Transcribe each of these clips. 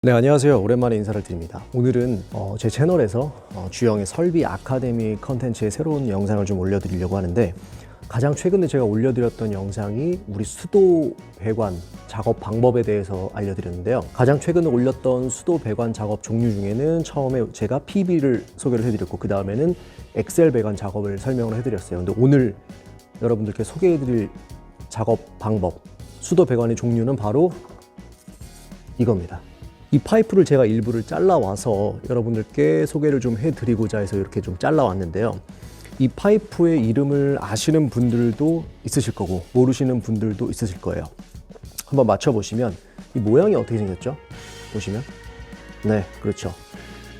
네, 안녕하세요. 오랜만에 인사를 드립니다. 오늘은 제 채널에서 주영의 설비 아카데미 컨텐츠의 새로운 영상을 좀 올려드리려고 하는데, 가장 최근에 제가 올려드렸던 영상이 우리 수도 배관 작업 방법에 대해서 알려드렸는데요. 가장 최근에 올렸던 수도 배관 작업 종류 중에는 처음에 제가 PB를 소개를 해드렸고, 그 다음에는 엑셀 배관 작업을 설명을 해드렸어요. 근데 오늘 여러분들께 소개해드릴 작업 방법, 수도 배관의 종류는 바로 이겁니다. 이 파이프를 제가 일부를 잘라와서 여러분들께 소개를 좀 해드리고자 해서 이렇게 좀 잘라왔는데요. 이 파이프의 이름을 아시는 분들도 있으실 거고 모르시는 분들도 있으실 거예요. 한번 맞춰보시면 이 모양이 어떻게 생겼죠? 보시면 네, 그렇죠.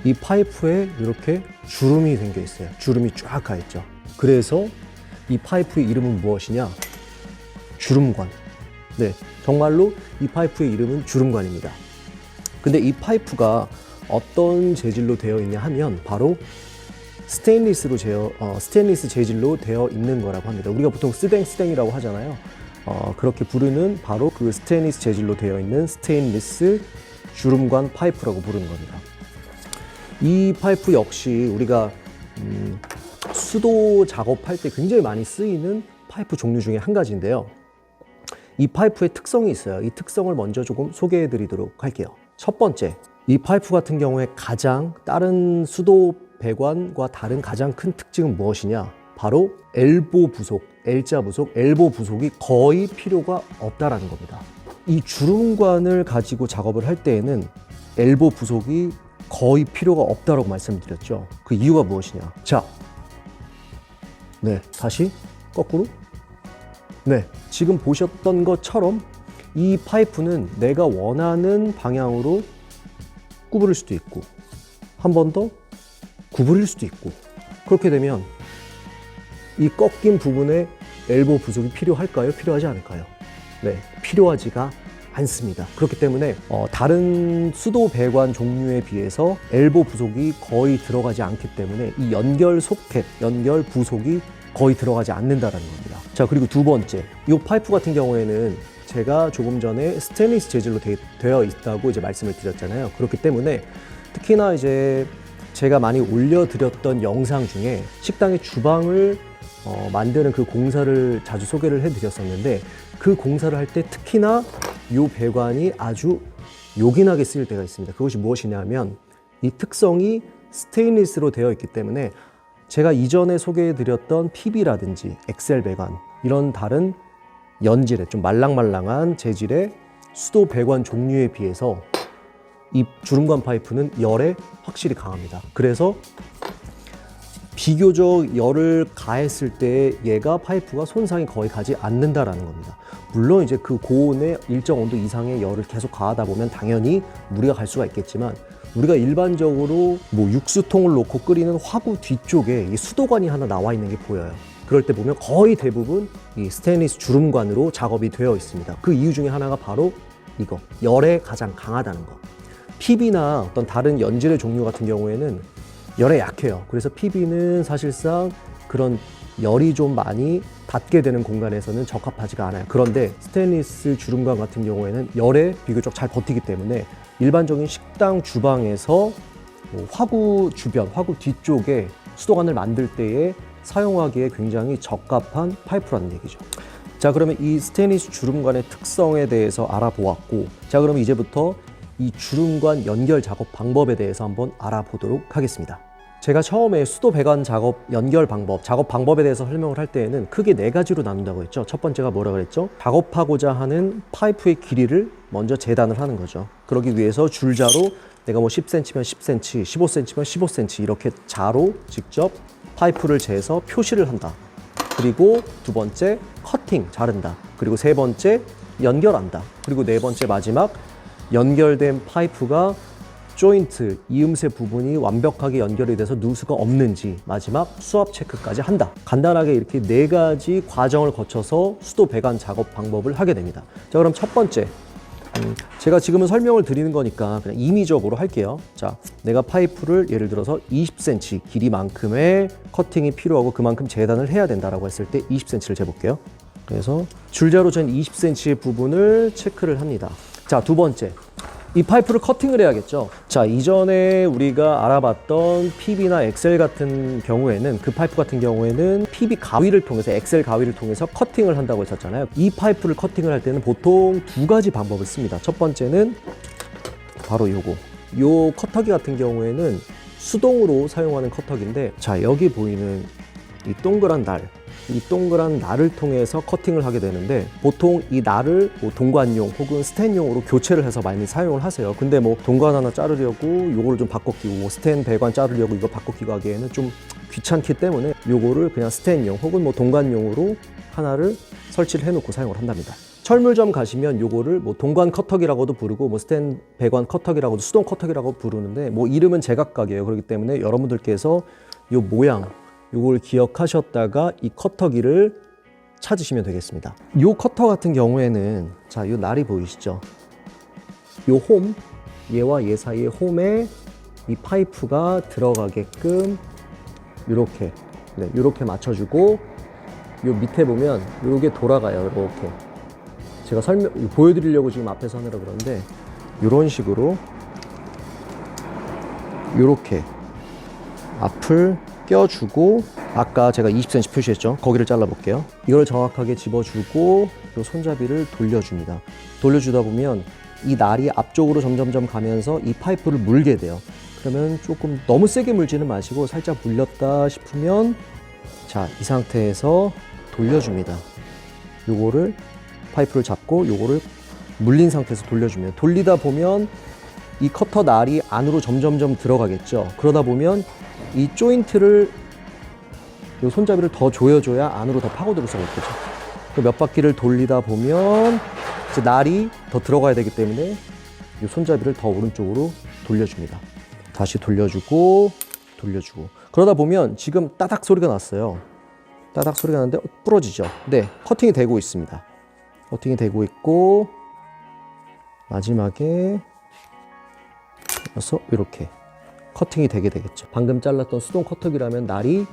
이 파이프에 이렇게 주름이 생겨 있어요. 주름이 쫙 가 있죠. 그래서 이 파이프의 이름은 무엇이냐? 주름관. 네, 정말로 이 파이프의 이름은 주름관입니다. 근데 이파이프가 어떤 재질로 되어 있냐 하면 바로 스테인리스 재질로 되어 있는 거라고 합니다. 우리가 보통 스댕이라고 하잖아요. 그렇게 부르는 바로 그 스테인리스 재질로 되어 있는 스테인리스 주름관 파이프라고 부르는 겁니다. 이 파이프 역시 우리가 수도 작업할 때 굉장히 많이 쓰이는 파이프 종류 중에 한 가지인데요. 이 파이프의 특성이 있어요. 이 특성을 먼저 조금 소개해 드리도록 할게요. 첫 번째, 이 파이프 같은 경우에 다른 수도 배관과 다른 가장 큰 특징은 무엇이냐? 바로 엘보 부속, L자 부속, 엘보 부속이 거의 필요가 없다라는 겁니다. 이 주름관을 가지고 작업을 할 때에는 엘보 부속이 거의 필요가 없다라고 말씀드렸죠. 그 이유가 무엇이냐? 자, 네, 다시 거꾸로. 네, 지금 보셨던 것처럼 이 파이프는 내가 원하는 방향으로 구부릴 수도 있고 한 번 더 구부릴 수도 있고, 그렇게 되면 이 꺾인 부분에 엘보 부속이 필요할까요? 필요하지 않을까요? 네, 필요하지가 않습니다. 그렇기 때문에 다른 수도 배관 종류에 비해서 엘보 부속이 거의 들어가지 않기 때문에 이 연결 소켓, 연결 부속이 거의 들어가지 않는다는 겁니다. 자, 그리고 두 번째, 이 파이프 같은 경우에는 제가 조금 전에 스테인리스 재질로 되어 있다고 이제 말씀을 드렸잖아요. 그렇기 때문에 특히나 이제 제가 많이 올려드렸던 영상 중에 식당의 주방을 만드는 그 공사를 자주 소개를 해드렸었는데, 그 공사를 할 때 특히나 이 배관이 아주 요긴하게 쓰일 때가 있습니다. 그것이 무엇이냐면 이 특성이 스테인리스로 되어 있기 때문에 제가 이전에 소개해드렸던 PB라든지 엑셀 배관, 이런 다른 연질의 좀 말랑말랑한 재질의 수도 배관 종류에 비해서 이 주름관 파이프는 열에 확실히 강합니다. 그래서 비교적 열을 가했을 때 얘가 파이프가 손상이 거의 가지 않는다라는 겁니다. 물론 이제 그 고온의 일정 온도 이상의 열을 계속 가하다 보면 당연히 무리가 갈 수가 있겠지만, 우리가 일반적으로 육수통을 놓고 끓이는 화구 뒤쪽에 이 수도관이 하나 나와 있는 게 보여요. 그럴 때 보면 거의 대부분 이 스테인리스 주름관으로 작업이 되어 있습니다. 그 이유 중에 하나가 바로 이거, 열에 가장 강하다는 거. PB나 어떤 다른 연질의 종류 같은 경우에는 열에 약해요. 그래서 PB는 사실상 그런 열이 좀 많이 닿게 되는 공간에서는 적합하지가 않아요. 그런데 스테인리스 주름관 같은 경우에는 열에 비교적 잘 버티기 때문에 일반적인 식당 주방에서 화구 주변, 화구 뒤쪽에 수도관을 만들 때에 사용하기에 굉장히 적합한 파이프라는 얘기죠. 자, 그러면 이 스테인리스 주름관의 특성에 대해서 알아보았고, 자, 그러면 이제부터 이 주름관 연결 작업 방법에 대해서 한번 알아보도록 하겠습니다. 제가 처음에 수도 배관 작업 연결 방법, 작업 방법에 대해서 설명을 할 때에는 크게 4가지로 나눈다고 했죠. 첫 번째가 뭐라 그랬죠? 작업하고자 하는 파이프의 길이를 먼저 재단을 하는 거죠. 그러기 위해서 줄자로 내가 10cm면 10cm, 15cm면 15cm 이렇게 자로 직접 파이프를 재서 표시를 한다. 그리고 두 번째, 커팅, 자른다. 그리고 세 번째, 연결한다. 그리고 네 번째, 마지막, 연결된 파이프가 조인트, 이음새 부분이 완벽하게 연결이 돼서 누수가 없는지 마지막 수압 체크까지 한다. 간단하게 이렇게 4가지 과정을 거쳐서 수도 배관 작업 방법을 하게 됩니다. 자, 그럼 첫 번째, 제가 지금은 설명을 드리는 거니까 그냥 임의적으로 할게요. 자, 내가 파이프를 예를 들어서 20cm 길이만큼의 커팅이 필요하고 그만큼 재단을 해야 된다라고 했을 때 20cm를 재볼게요. 그래서 줄자로 잰 20cm의 부분을 체크를 합니다. 자, 두 번째, 이 파이프를 커팅을 해야겠죠. 자, 이전에 우리가 알아봤던 PB나 엑셀 같은 경우에는, 그 파이프 같은 경우에는 PB 가위를 통해서, 엑셀 가위를 통해서 커팅을 한다고 했었잖아요. 이 파이프를 커팅을 할 때는 보통 두 가지 방법을 씁니다. 첫 번째는 바로 요거. 요 커터기 같은 경우에는 수동으로 사용하는 커터기인데, 자, 여기 보이는 이 동그란 날, 이 동그란 날을 통해서 커팅을 하게 되는데, 보통 이 날을 뭐 동관용 혹은 스텐용으로 교체를 해서 많이 사용을 하세요. 근데 뭐 동관 하나 자르려고 요거를 좀 바꿔 끼고, 뭐 스텐 배관 자르려고 이거 바꿔 끼고 하기에는 좀 귀찮기 때문에 요거를 그냥 스텐용 혹은 뭐 동관용으로 하나를 설치를 해놓고 사용을 한답니다. 철물점 가시면 요거를 뭐 동관 커터기라고도 부르고, 뭐 스텐 배관 커터기라고도, 수동 커터기라고 부르는데, 뭐 이름은 제각각이에요. 그렇기 때문에 여러분들께서 요 모양, 요걸 기억하셨다가 이 커터기를 찾으시면 되겠습니다. 요 커터 같은 경우에는, 자, 요 날이 보이시죠? 요 홈, 얘와 얘 사이의 홈에 이 파이프가 들어가게끔 요렇게, 네, 요렇게 맞춰주고, 요 밑에 보면 요게 돌아가요. 이렇게. 제가 보여드리려고 지금 앞에서 하느라 그러는데, 요런 식으로 요렇게 앞을 껴주고, 아까 제가 20cm 표시했죠? 거기를 잘라볼게요. 이걸 정확하게 집어주고 요 손잡이를 돌려줍니다. 돌려주다 보면 이 날이 앞쪽으로 점점점 가면서 이 파이프를 물게 돼요. 그러면 조금 너무 세게 물지는 마시고 살짝 물렸다 싶으면, 자, 이 상태에서 돌려줍니다. 요거를 파이프를 잡고 요거를 물린 상태에서 돌려주면, 돌리다 보면 이 커터 날이 안으로 점점점 들어가겠죠. 그러다 보면 이 조인트를, 요 손잡이를 더 조여줘야 안으로 더 파고들 수가 있겠죠. 몇 바퀴를 돌리다 보면 이제 날이 더 들어가야 되기 때문에 이 손잡이를 더 오른쪽으로 돌려줍니다. 다시 돌려주고 돌려주고, 그러다 보면 지금 따닥 소리가 났어요. 따닥 소리가 나는데 부러지죠. 네, 커팅이 되고 있습니다. 커팅이 되고 있고, 마지막에 이렇게 커팅이 되게 되겠죠. 방금 잘랐던 수동 커터기라면 날이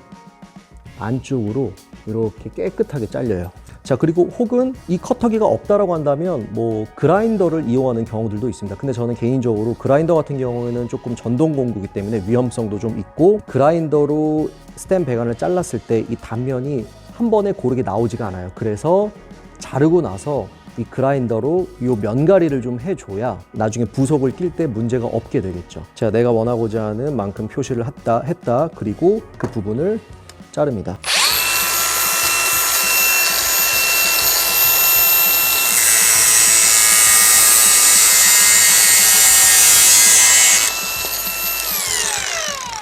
안쪽으로 이렇게 깨끗하게 잘려요. 자, 그리고 혹은 이 커터기가 없다라고 한다면 뭐 그라인더를 이용하는 경우들도 있습니다. 근데 저는 개인적으로 그라인더 같은 경우에는 조금 전동 공구기 때문에 위험성도 좀 있고, 그라인더로 스텐 배관을 잘랐을 때 이 단면이 한 번에 고르게 나오지가 않아요. 그래서 자르고 나서 이 그라인더로 이 면가리를 좀 해줘야 나중에 부속을 낄 때 문제가 없게 되겠죠. 제가 내가 원하고자 하는 만큼 표시를 했다. 그리고 그 부분을 자릅니다.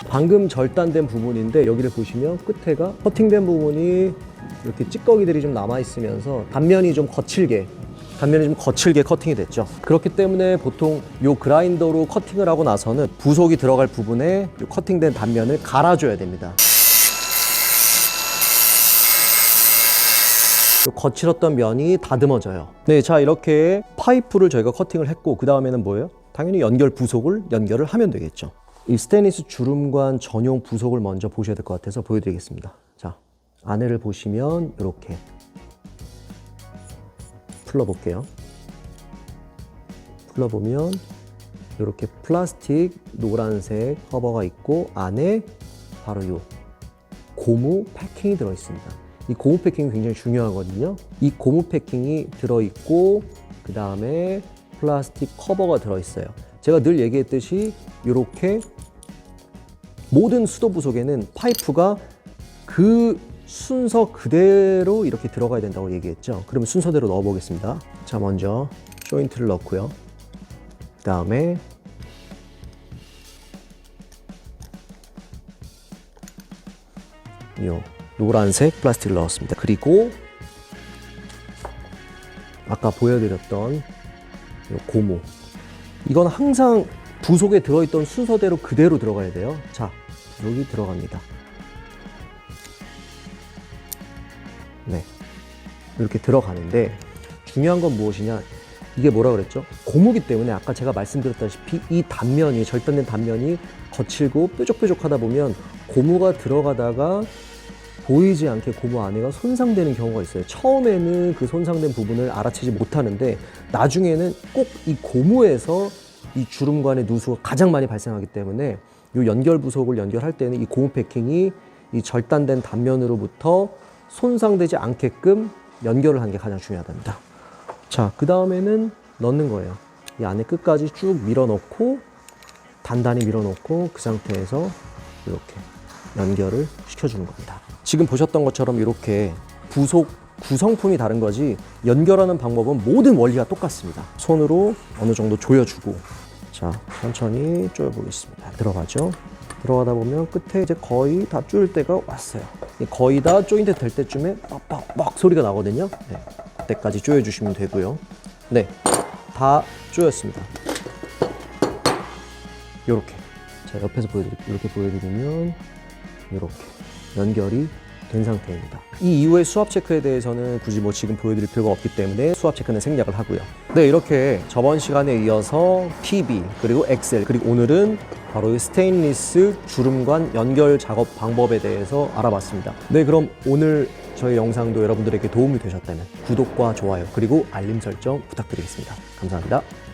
방금 절단된 부분인데, 여기를 보시면 끝에가 커팅된 부분이 이렇게 찌꺼기들이 좀 남아있으면서 단면이 좀 거칠게 커팅이 됐죠. 그렇기 때문에 보통 요 그라인더로 커팅을 하고 나서는 부속이 들어갈 부분에 요 커팅된 단면을 갈아줘야 됩니다. 요 거칠었던 면이 다듬어져요. 네, 자, 이렇게 파이프를 저희가 커팅을 했고, 그 다음에는 뭐예요? 당연히 부속을 연결을 하면 되겠죠. 이 스테인리스 주름관 전용 부속을 먼저 보셔야 될 것 같아서 보여드리겠습니다. 자, 안에를 보시면 이렇게 풀러볼게요. 풀러보면 이렇게 플라스틱 노란색 커버가 있고, 안에 바로 이 고무 패킹이 들어있습니다. 이 고무 패킹이 굉장히 중요하거든요. 이 고무 패킹이 들어있고, 그 다음에 플라스틱 커버가 들어있어요. 제가 늘 얘기했듯이 이렇게 모든 수도 부속에는 파이프가 그 순서 그대로 이렇게 들어가야 된다고 얘기했죠. 그러면 순서대로 넣어 보겠습니다. 자, 먼저 조인트를 넣고요. 그 다음에 이 노란색 플라스틱을 넣었습니다. 그리고 아까 보여드렸던 이 고무, 이건 항상 부속에 들어있던 순서대로 그대로 들어가야 돼요. 자, 여기 들어갑니다. 네, 이렇게 들어가는데 중요한 건 무엇이냐, 이게 뭐라 그랬죠? 고무기 때문에 아까 제가 말씀드렸다시피 이 단면이, 절단된 단면이 거칠고 뾰족뾰족하다 보면 고무가 들어가다가 보이지 않게 고무 안에가 손상되는 경우가 있어요. 처음에는 그 손상된 부분을 알아채지 못하는데 나중에는 꼭 이 고무에서 이 주름관의 누수가 가장 많이 발생하기 때문에 이 연결 부속을 연결할 때는 이 고무 패킹이 이 절단된 단면으로부터 손상되지 않게끔 연결을 하는 게 가장 중요하답니다. 자, 그 다음에는 넣는 거예요. 이 안에 끝까지 쭉 밀어넣고 단단히 밀어넣고 그 상태에서 이렇게 연결을 시켜주는 겁니다. 지금 보셨던 것처럼 이렇게 부속 구성품이 다른 거지 연결하는 방법은 모든 원리가 똑같습니다. 손으로 어느 정도 조여주고 자, 천천히 조여보겠습니다. 들어가죠. 들어가다 보면 끝에 이제 거의 다 조일 때가 왔어요. 거의 다 조인트 될 때쯤에 뻑뻑뻑 소리가 나거든요. 네, 그때까지 조여주시면 되고요. 네, 다 조였습니다. 요렇게. 자, 옆에서 보여드릴게요. 이렇게 보여드리면 이렇게 연결이 된 상태입니다. 이 이후에 수압 체크에 대해서는 굳이 뭐 지금 보여드릴 필요가 없기 때문에 수압 체크는 생략을 하고요. 네, 이렇게 저번 시간에 이어서 PB 그리고 엑셀 그리고 오늘은 바로 이 스테인리스 주름관 연결 작업 방법에 대해서 알아봤습니다. 네, 그럼 오늘 저희 영상도 여러분들에게 도움이 되셨다면 구독과 좋아요 그리고 알림 설정 부탁드리겠습니다. 감사합니다.